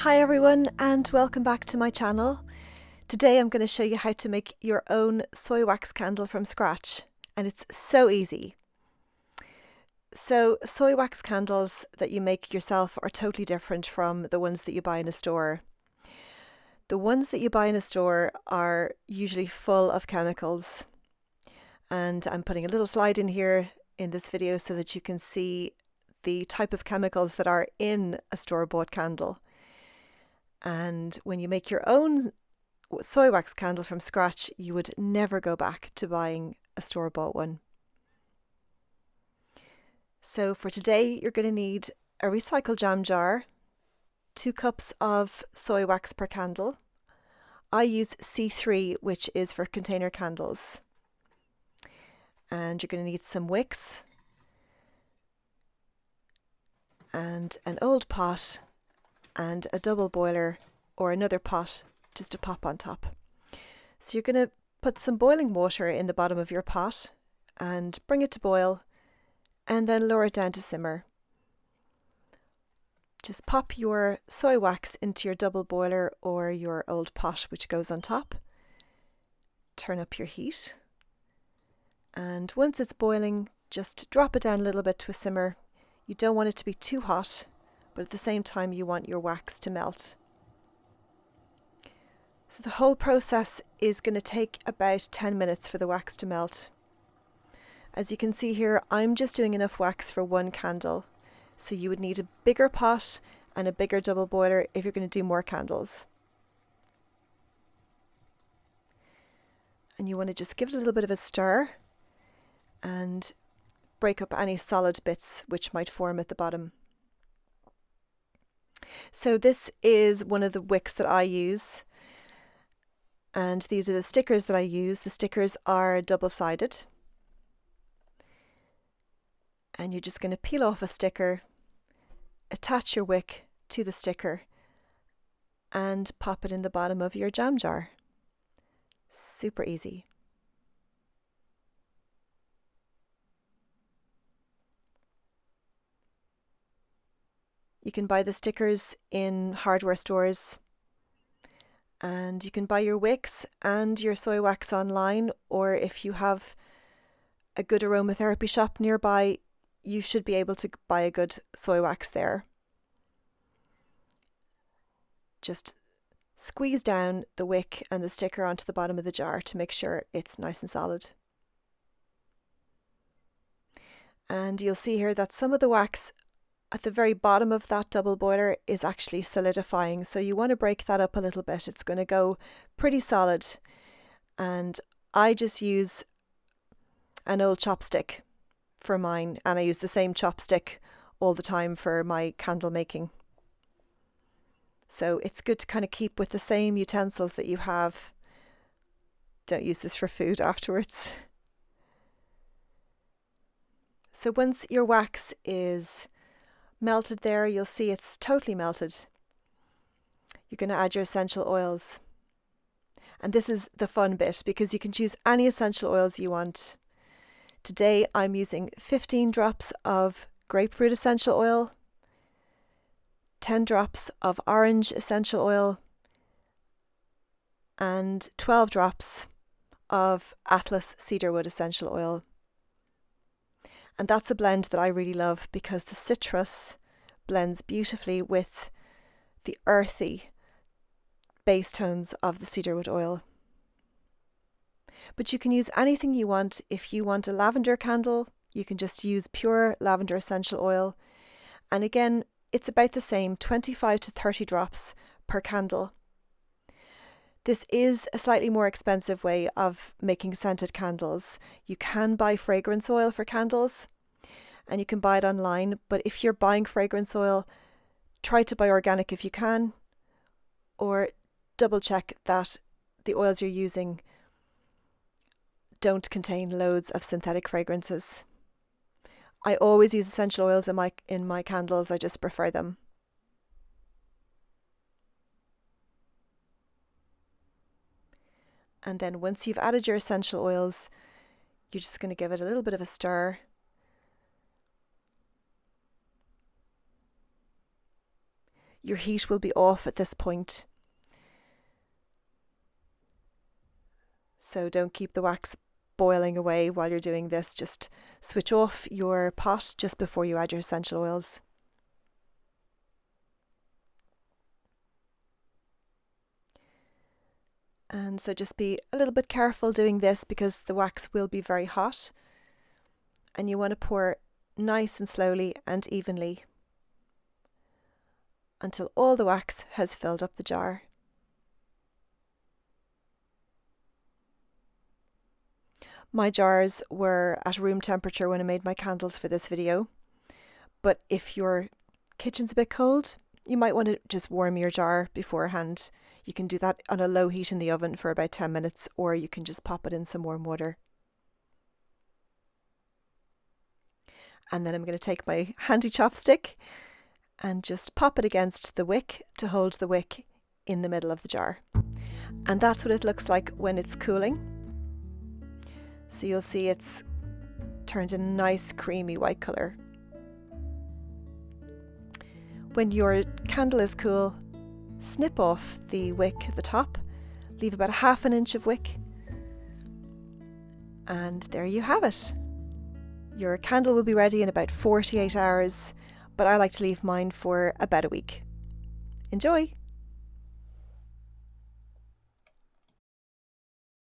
Hi everyone and welcome back to my channel. Today I'm going to show you how to make your own soy wax candle from scratch, and it's so easy. So soy wax candles that you make yourself are totally different from the ones that you buy in a store. The ones that you buy in a store are usually full of chemicals, and I'm putting a little slide in here in this video so that you can see the type of chemicals that are in a store-bought candle. And when you make your own soy wax candle from scratch, you would never go back to buying a store-bought one. So for today, you're going to need a recycled jam jar, 2 cups of soy wax per candle. I use C3, which is for container candles. And you're going to need some wicks and an old pot and a double boiler or another pot just to pop on top. So you're going to put some boiling water in the bottom of your pot and bring it to boil and then lower it down to simmer. Just pop your soy wax into your double boiler or your old pot which goes on top. Turn up your heat, and once it's boiling, just drop it down a little bit to a simmer. You don't want it to be too hot, but at the same time you want your wax to melt. So the whole process is going to take about 10 minutes for the wax to melt. As you can see here, I'm just doing enough wax for 1 candle. So you would need a bigger pot and a bigger double boiler if you're going to do more candles. And you want to just give it a little bit of a stir and break up any solid bits which might form at the bottom. So this is one of the wicks that I use, and these are the stickers that I use. The stickers are double-sided, and you're just going to peel off a sticker, attach your wick to the sticker and pop it in the bottom of your jam jar. Super easy. You can buy the stickers in hardware stores, and you can buy your wicks and your soy wax online, or if you have a good aromatherapy shop nearby, you should be able to buy a good soy wax there. Just squeeze down the wick and the sticker onto the bottom of the jar to make sure it's nice and solid. And you'll see here that some of the wax at the very bottom of that double boiler is actually solidifying, so you want to break that up a little bit. It's going to go pretty solid, and I just use an old chopstick for mine, and I use the same chopstick all the time for my candle making. So it's good to kind of keep with the same utensils that you have. Don't use this for food afterwards. So once your wax is melted there, you'll see it's totally melted. You're going to add your essential oils. And this is the fun bit, because you can choose any essential oils you want. Today I'm using 15 drops of grapefruit essential oil, 10 drops of orange essential oil, and 12 drops of Atlas Cedarwood Essential Oil. And that's a blend that I really love because the citrus blends beautifully with the earthy base tones of the cedarwood oil. But you can use anything you want. If you want a lavender candle, you can just use pure lavender essential oil. And again, it's about the same, 25 to 30 drops per candle. This is a slightly more expensive way of making scented candles. You can buy fragrance oil for candles, and you can buy it online, but if you're buying fragrance oil, try to buy organic if you can, or double check that the oils you're using don't contain loads of synthetic fragrances. I always use essential oils in my candles. I just prefer them. And then once you've added your essential oils, you're just going to give it a little bit of a stir. your heat will be off at this point. So don't keep the wax boiling away while you're doing this. Just switch off your pot just before you add your essential oils. And so just be a little bit careful doing this because the wax will be very hot, and you want to pour nice and slowly and evenly until all the wax has filled up the jar. My jars were at room temperature when I made my candles for this video, but if your kitchen's a bit cold, you might want to just warm your jar beforehand. You can do that on a low heat in the oven for about 10 minutes, or you can just pop it in some warm water. And then I'm going to take my handy chopstick and just pop it against the wick to hold the wick in the middle of the jar. And that's what it looks like when it's cooling. So you'll see it's turned a nice creamy white colour. When your candle is cool, snip off the wick at the top, leave about ½ an inch of wick, and there you have it. Your candle will be ready in about 48 hours, but I like to leave mine for about a week. Enjoy!